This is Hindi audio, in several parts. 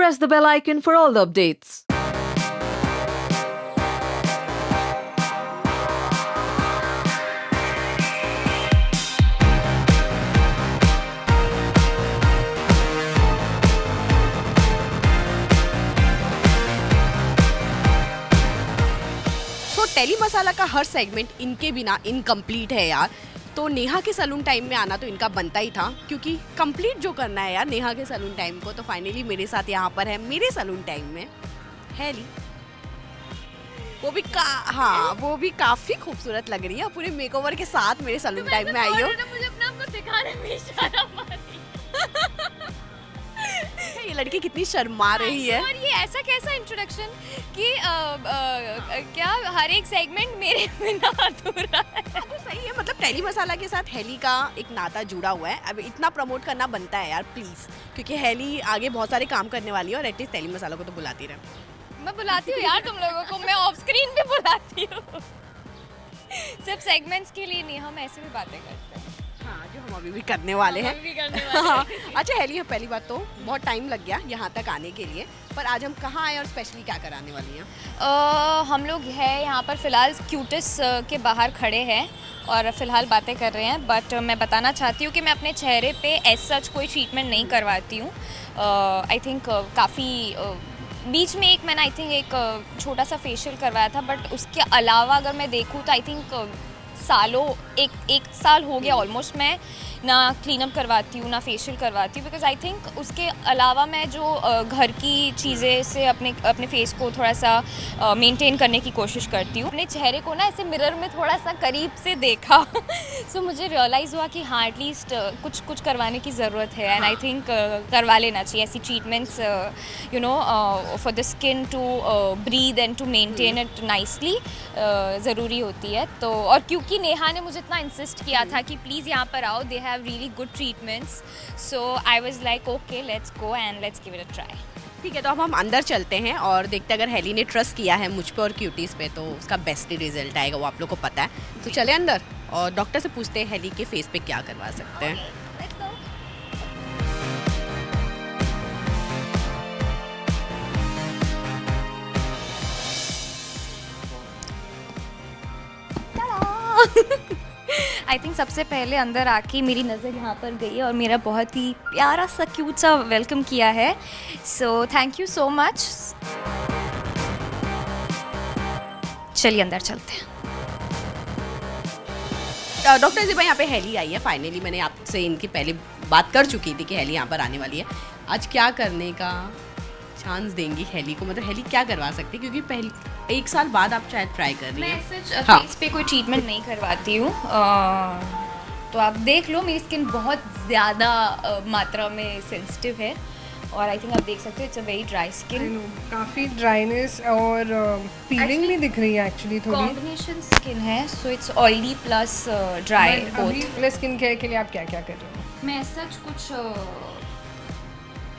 press the bell icon for all the updates. Tele Masala का हर सेगमेंट इनके बिना इनकम्प्लीट है यार। तो नेहा के सैलून टाइम में आना तो इनका बनता ही था, क्योंकि कंप्लीट जो करना है यार नेहा के सैलून टाइम को। तो फाइनली मेरे साथ यहाँ पर है मेरे सैलून टाइम में हेली। वो भी काफी खूबसूरत लग रही है, पूरे मेकओवर के साथ मेरे सैलून टाइम में आई हो। मुझे अपने आप को दिखाने में शर्म आ रही ये लड़की कितनी शर्मा रही है। और ये ऐसा कैसा इंट्रोडक्शन कि क्या हर एक सेगमेंट मेरे बिना अधूरा है। तो सही है, मतलब टेली मसाला के साथ हेली का एक नाता जुड़ा हुआ है। अब इतना प्रमोट करना बनता है यार प्लीज, क्योंकि हेली आगे बहुत सारे काम करने वाली है और एटलीस्ट टेली मसाला को तो बुलाती रहे। मैं बुलाती हूँ यार तुम लोगों को, मैं ऑफ स्क्रीन भी बुलाती हूँ। सिर्फ सेगमेंट्स के लिए नहीं, हम ऐसे भी बातें करते हैं। हाँ, जो हम अभी भी करने वाले हैं। अच्छा हेली, पहली बात तो बहुत टाइम लग गया यहाँ तक आने के लिए, पर आज हम कहाँ आए और स्पेशली क्या कराने वाली हैं? हम लोग हैं यहाँ पर फ़िलहाल क्यूटिस के बाहर खड़े हैं और फ़िलहाल बातें कर रहे हैं। बट मैं बताना चाहती हूँ कि मैं अपने चेहरे पे एज सच कोई ट्रीटमेंट नहीं करवाती हूँ। आई थिंक काफ़ी बीच में मैंने आई थिंक एक छोटा सा फेशियल करवाया था, बट उसके अलावा अगर मैं देखूँ तो आई थिंक एक साल हो गया ऑलमोस्ट मैं ना क्लीनअप करवाती हूँ ना फेशियल करवाती हूँ, बिकॉज आई थिंक उसके अलावा मैं जो घर की चीज़ें से अपने फेस को थोड़ा सा मेंटेन करने की कोशिश करती हूँ। अपने चेहरे को ना ऐसे मिरर में थोड़ा सा करीब से देखा सो मुझे रियलाइज़ हुआ कि हाँ एटलीस्ट कुछ करवाने की ज़रूरत है। एंड आई थिंक करवा लेना चाहिए ऐसी treatments you know for the skin to breathe and to maintain it nicely ज़रूरी होती है। तो और क्योंकि नेहा ने मुझे इतना इंसिस्ट किया था कि प्लीज़ यहाँ पर आओ, they have really good treatments, so I was like okay let's go and let's give it a try। ठीक है, तो अब हम अंदर चलते हैं और देखते हैं अगर हेली ने ट्रस्ट किया है मुझ पे और क्यूटीज पे तो उसका बेस्ट ही रिजल्ट आएगा, वो आप लोग को पता है। तो चले अंदर और डॉक्टर से पूछते हैं हेली के फेस पे क्या करवा सकते हैं। आई थिंक सबसे पहले अंदर आके मेरी नज़र यहाँ पर गई और मेरा बहुत ही प्यारा सा क्यूट सा वेलकम किया है। So thank you so much. चलिए अंदर चलते हैं। डॉक्टर जी भाई यहाँ पे हेली आई है फाइनली। मैंने आपसे इनकी पहले बात कर चुकी थी कि हेली यहाँ पर आने वाली है। आज क्या करने का चांस देंगी हेली को, मतलब हेली क्या करवा सकती है, क्योंकि पहले 1 साल बाद आप शायद ट्राई कर रही हैं। मैं फेस पे कोई ट्रीटमेंट नहीं करवाती हूँ, तो आप देख लो मेरी स्किन बहुत ज़्यादा मात्रा में सेंसिटिव है और आई थिंक आप देख सकते हो it's a very dry skin. काफ़ी ड्राइनेस और पीलिंग भी दिख रही है एक्चुअली थोड़ी। कॉम्बिनेशन स्किन है, so it's oily plus dry both. Skin care के लिए आप क्या क्या कर रहे हो? मैं सच कुछ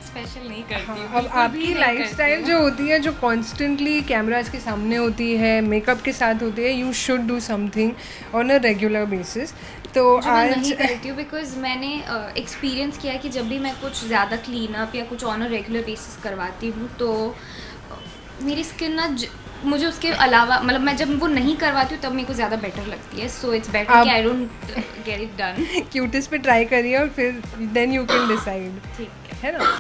स्पेशल नहीं करती हूँ। अब आपकी लाइफस्टाइल जो होती है, जो कॉन्स्टेंटली कैमराज के सामने होती है, मेकअप के साथ होती है, you should do something on a regular basis. तो आज आज नहीं करती हूँ बिकॉज मैंने एक्सपीरियंस किया कि जब भी मैं कुछ ज़्यादा क्लीन अप या कुछ ऑन अ रेगुलर बेसिस करवाती हूँ तो मेरी स्किन ना मुझे उसके अलावा मतलब मैं जब वो नहीं करवाती हूँ तब मेरे को ज़्यादा बेटर लगती है। सो इट्स बेटर कि I don't get it done. Cutis पे ट्राई करिए और फिर देन यू कैन डिसाइड, ठीक है ना?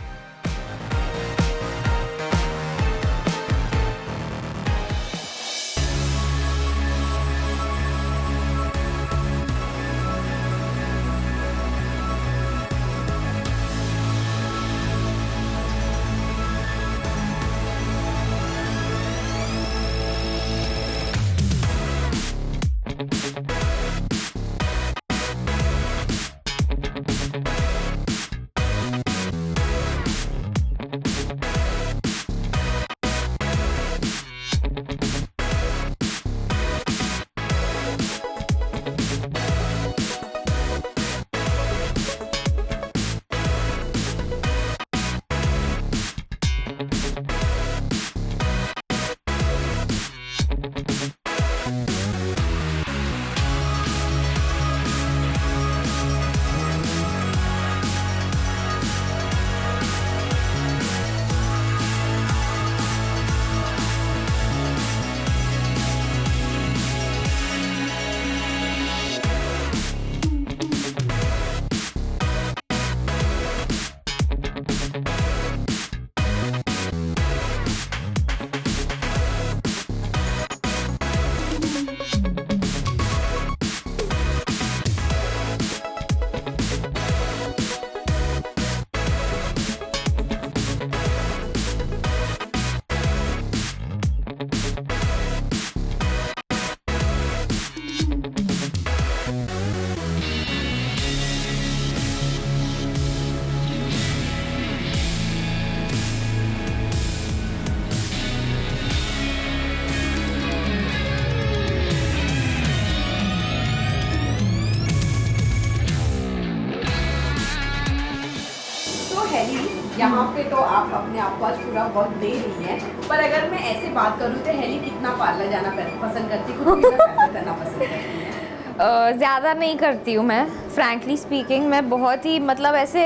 हेली, यहाँ पे तो आप अपने आप को आज पूरा वक्त दे रही हैं, पर अगर मैं ऐसे बात करूँ तो हेली कितना पार्लर जाना पसंद करती है, खुद भी पार्लर करना पसंद करती है? ज़्यादा नहीं करती हूँ मैं, फ्रैंकली स्पीकिंग। मैं बहुत ही मतलब ऐसे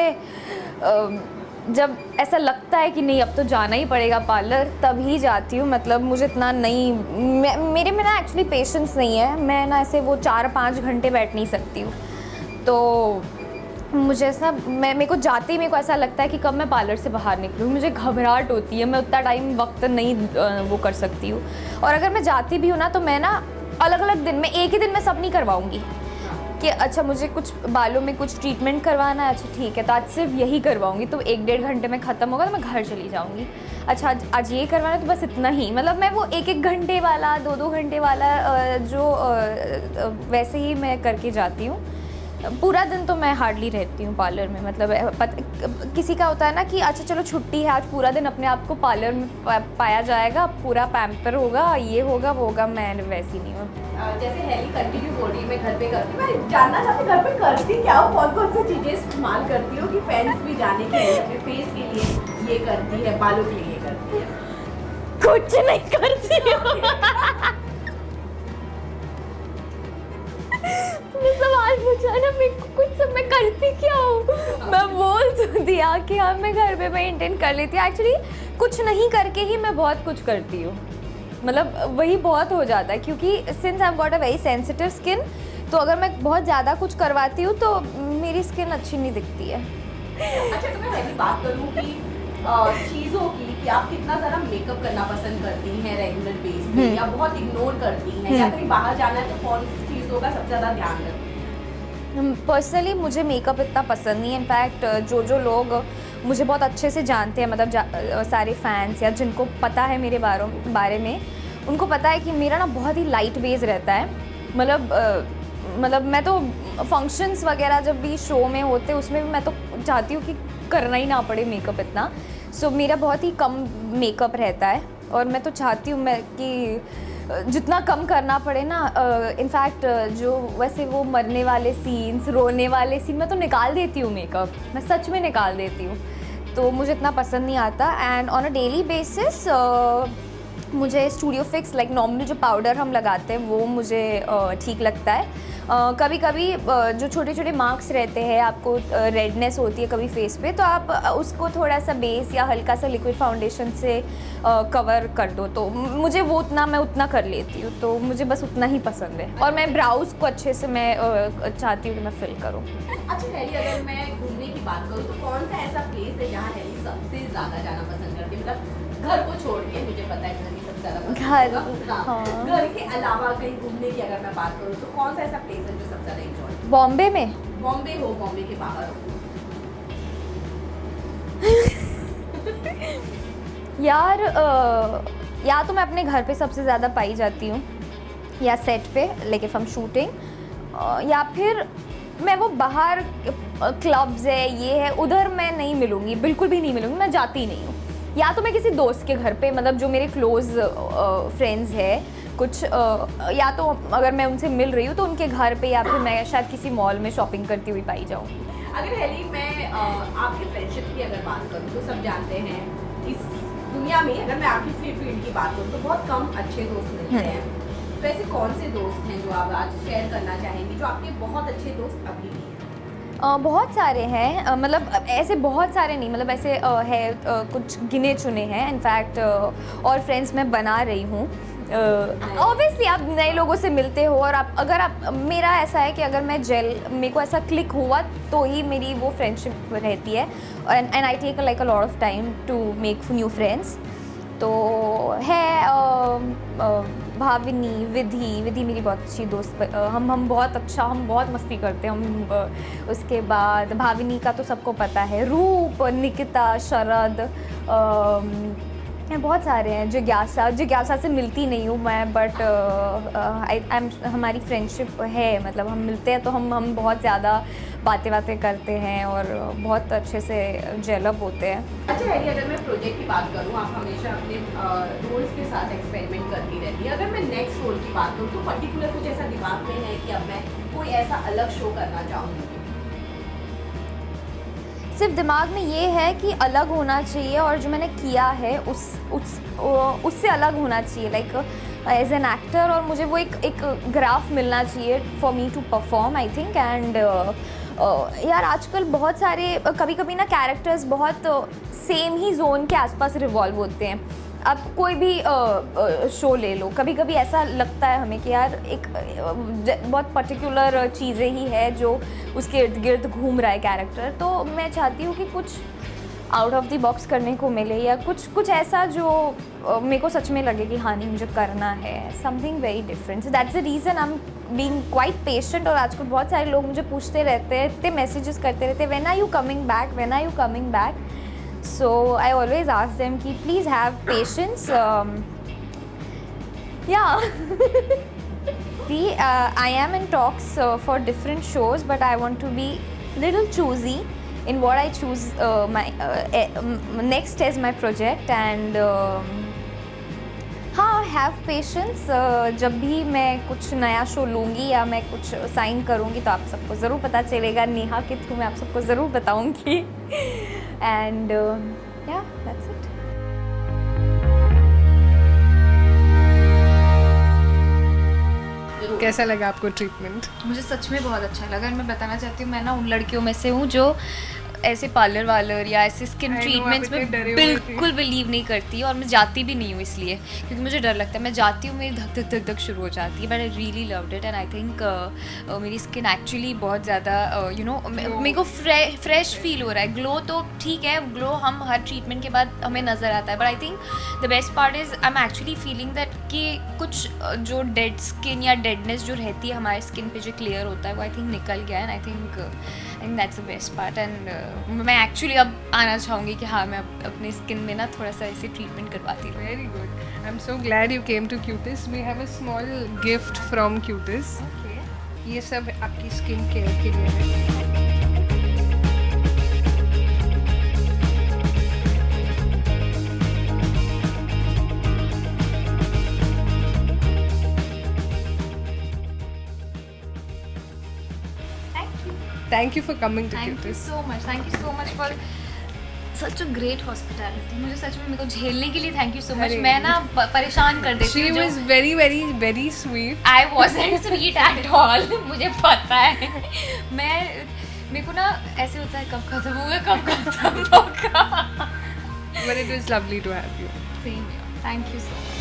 जब ऐसा लगता है कि नहीं अब तो जाना ही पड़ेगा पार्लर, तभी जाती हूँ। मतलब मुझे इतना नहीं, मेरे में ना एक्चुअली पेशेंस नहीं है। मैं ना ऐसे वो 4-5 घंटे बैठ नहीं सकती हूँ। तो मुझे ऐसा मेरे को जाते ही मेरे को ऐसा लगता है कि कब मैं पार्लर से बाहर निकलूँ। मुझे घबराहट होती है, मैं उतना टाइम वक्त नहीं वो कर सकती हूँ। और अगर मैं जाती भी हूँ ना तो मैं ना अलग अलग दिन में, एक ही दिन में सब नहीं करवाऊँगी कि अच्छा मुझे कुछ बालों में कुछ ट्रीटमेंट करवाना है, अच्छा ठीक है तो आज सिर्फ यही करवाऊँगी, तो 1-1.5 घंटे में ख़त्म होगा तो मैं घर चली जाऊँगी। अच्छा आज ये करवाना है तो बस इतना ही। मतलब मैं वो 1-1 घंटे वाला 2-2 घंटे वाला वैसे ही मैं करके जाती हूँ। पूरा दिन तो मैं हार्डली रहती हूँ पार्लर में। मतलब किसी का होता है ना कि अच्छा चलो छुट्टी है, आज पूरा दिन अपने आप को पार्लर में पाया जाएगा, पूरा पैम्पर होगा, ये होगा वो होगा। मैं वैसी नहीं हूँ। जैसे हेली कंटिन्यू बोल रही है मैं घर पे करती हूँ, मैं जानना चाहती हूँ घर पे करती क्या हो, कौन कौन सी चीज़ें इस्तेमाल करती हो कि फैंस भी जाने के लिए, अपने फेस के लिए ये करती है, बालों के लिए ये करती है? कुछ नहीं करती तुमने सवाल पूछा ना मेरे को, कुछ सब मैं करती क्या हूँ। मैं बोल तो दिया कि हाँ मैं घर पे मेंटेन कर लेती हूँ। एक्चुअली कुछ नहीं करके ही मैं बहुत कुछ करती हूँ। मतलब वही बहुत हो जाता है क्योंकि since I got a very sensitive skin, तो अगर मैं बहुत ज़्यादा कुछ करवाती हूँ तो मेरी स्किन अच्छी नहीं दिखती है। अच्छा तो मैं पहली बात करूँ कि चीज़ों की कि आप कितना ज़्यादा मेकअप करना पसंद करती हैं रेगुलर बेस पे, या बहुत इग्नोर करती हैं, या कहीं बाहर जाना है तो कौन सी चीज़ों का सबसे ज़्यादा ध्यान रखती हैं? पर्सनली मुझे मेकअप इतना पसंद नहीं है। इनफैक्ट जो लोग मुझे बहुत अच्छे से जानते हैं, मतलब सारे फैंस या जिनको पता है मेरे बारे में, उनको पता है कि मेरा ना बहुत ही लाइट बेस रहता है। मतलब मैं तो फंक्शंस वगैरह जब भी शो में होते उसमें भी मैं तो चाहती हूँ कि करना ही ना पड़े मेकअप इतना। सो मेरा बहुत ही कम मेकअप रहता है और मैं तो चाहती हूँ मैं कि जितना कम करना पड़े ना। इनफैक्ट जो वैसे वो मरने वाले सीन्स, रोने वाले सीन, मैं तो निकाल देती हूँ मेकअप, मैं सच में निकाल देती हूँ। तो मुझे इतना पसंद नहीं आता। And on a daily basis मुझे स्टूडियो फिक्स लाइक नॉर्मली जो पाउडर हम लगाते हैं वो मुझे ठीक लगता है। कभी कभी जो छोटे छोटे मार्क्स रहते हैं, आपको रेडनेस होती है कभी फेस पे, तो आप उसको थोड़ा सा बेस या हल्का सा लिक्विड फाउंडेशन से कवर कर दो। तो मुझे वो मैं उतना कर लेती हूँ, तो मुझे बस उतना ही पसंद है। और मैं ब्राउज को अच्छे से मैं चाहती हूँ कि मैं फिल करूँ। अच्छा हेली, अगर मैं घूमने की बात करूँ तो कौन सा ऐसा प्लेस है जहाँ हेली सबसे ज़्यादा जाना पसंद करती है? मतलब घर को छोड़ के, मुझे पता है घर ही सबसे ज़्यादा पसंद होगा। हाँ। घर के अलावा कहीं घूमने की अगर मैं बात करूँ तो कौन सा ऐसा प्लेस है जो सबसे ज़्यादा एंजॉय? बॉम्बे में? बॉम्बे हो, बॉम्बे के बाहर हो? यार या तो मैं अपने घर पे सबसे ज़्यादा पाई जाती हूँ, या सेट पे like if I am shooting, या फिर मैं वो बाहर क्लब्स है ये है उधर मैं नहीं मिलूँगी, बिल्कुल भी नहीं मिलूँगी, मैं जाती नहीं हूँ। या तो मैं किसी दोस्त के घर पे, मतलब जो मेरे क्लोज फ्रेंड्स है कुछ, या तो अगर मैं उनसे मिल रही हूँ तो उनके घर पे, या फिर मैं शायद किसी मॉल में शॉपिंग करती हुई पाई जाऊँगी। अगर हेली मैं आपके फ्रेंडशिप की अगर बात करूँ तो सब जानते हैं इस दुनिया में, अगर मैं आपकी फील्ड की बात करूँ तो बहुत कम अच्छे दोस्त मिलते हैं। तो ऐसे कौन से दोस्त हैं जो आप आज शेयर करना चाहेंगे, जो आपके बहुत अच्छे दोस्त अभी भी हैं? बहुत सारे हैं, मतलब ऐसे बहुत सारे नहीं, मतलब ऐसे है कुछ गिने चुने हैं। इनफैक्ट और फ्रेंड्स मैं बना रही हूँ। ऑब्वियसली आप नए लोगों से मिलते हो, और अगर आप, मेरा ऐसा है कि अगर मेरे को ऐसा क्लिक हुआ तो ही मेरी वो फ्रेंडशिप रहती है। And I take like a lot of time to make new friends. तो है भाविनी, विधि मेरी बहुत अच्छी दोस्त, हम बहुत अच्छा, हम बहुत मस्ती करते हैं हम। उसके बाद भाविनी का तो सबको पता है, रूप, निकिता, शरद, बहुत सारे हैं। जिज्ञासा से मिलती नहीं हूँ मैं, बट हमारी फ्रेंडशिप है, मतलब हम मिलते हैं तो हम बहुत ज़्यादा बातें करते हैं और बहुत अच्छे से जेलअप होते हैं। अच्छा है, अगर मैं प्रोजेक्ट की बात करूँ, आप हमेशा अपने रोल्स के साथ एक्सपेरिमेंट करती रहती है। अगर मैं नेक्स्ट रोल की बात करूँ तो पर्टिकुलर कुछ ऐसा दिमाग में है कि अब मैं कोई ऐसा अलग शो करना चाहूँगी? सिर्फ दिमाग में ये है कि अलग होना चाहिए और जो मैंने किया है उससे अलग होना चाहिए, लाइक एज एन एक्टर, और मुझे वो एक ग्राफ मिलना चाहिए for me to perform I think. And यार आजकल बहुत सारे कभी कभी ना कैरेक्टर्स बहुत सेम ही जोन के आसपास रिवॉल्व होते हैं। आप कोई भी शो ले लो, कभी कभी ऐसा लगता है हमें कि यार एक बहुत पर्टिकुलर चीज़ें ही है जो उसके इर्द गिर्द घूम रहा है कैरेक्टर। तो मैं चाहती हूँ कि कुछ आउट ऑफ द बॉक्स करने को मिले, या कुछ ऐसा जो मेरे को सच में लगे कि हाँ नहीं मुझे करना है, something very different. So that's the reason I am being quite patient. और आजकल बहुत सारे लोग मुझे पूछते रहते हैं, इतने मैसेजेस करते रहते हैं, when are you coming back, when are you coming back. So I always ask them ki please have patience. Yeah. I am in talks for different shows, but I want to be little choosy in what I choose next as my project. And हाँ, have patience. जब भी मैं कुछ नया शो लूँगी या मैं कुछ साइन करूँगी तो आप सबको ज़रूर पता चलेगा, नेहा के थ्रू मैं आप सबको ज़रूर बताऊँगी। And yeah, that's it. कैसा लगा आपको ट्रीटमेंट? मुझे सच में बहुत अच्छा लगा। और मैं बताना चाहती हूँ, मैं ना उन लड़कियों में से हूँ जो ऐसे पार्लर वालर या ऐसे स्किन ट्रीटमेंट्स में बिल्कुल बिलीव नहीं करती, और मैं जाती भी नहीं हूँ इसलिए, क्योंकि मुझे डर लगता है। मैं जाती हूँ, मेरी धक धक धक धक शुरू हो जाती है। But I really loved it, and I think मेरी स्किन एक्चुअली बहुत ज़्यादा यू नो मेरे को फ्रेश फील हो रहा है। ग्लो तो ठीक है, ग्लो हम हर ट्रीटमेंट के बाद हमें नज़र आता है, but I think the best part is I am actually feeling that कि कुछ जो डेड स्किन या डेडनेस जो रहती है हमारे स्किन पे जो क्लियर होता है वो आई थिंक निकल गया है। And I think that's the best part. And मैं एक्चुअली अब आना चाहूँगी कि हाँ मैं अपनी स्किन में ना थोड़ा सा ऐसे ट्रीटमेंट करवाती रहूँ। Very good. I'm so glad you came to Cutis. We have a small gift from Cutis. Okay. ये सब आपकी स्किन केयर के लिए है। Thank you for coming to Thank you Cutis. so much. Thank you so much for such a great hospitality. मुझे सच में मेरे को झेलने के लिए थैंक यू सो मच। अरे। मैं ना परेशान कर देती She हूँ। was very, very, very sweet. I wasn't sweet at all. मुझे पता है। मेरे को ना ऐसे होता है कब खत्म होगा, कब खत्म होगा। But it was lovely to have you. Same here. Thank you so much.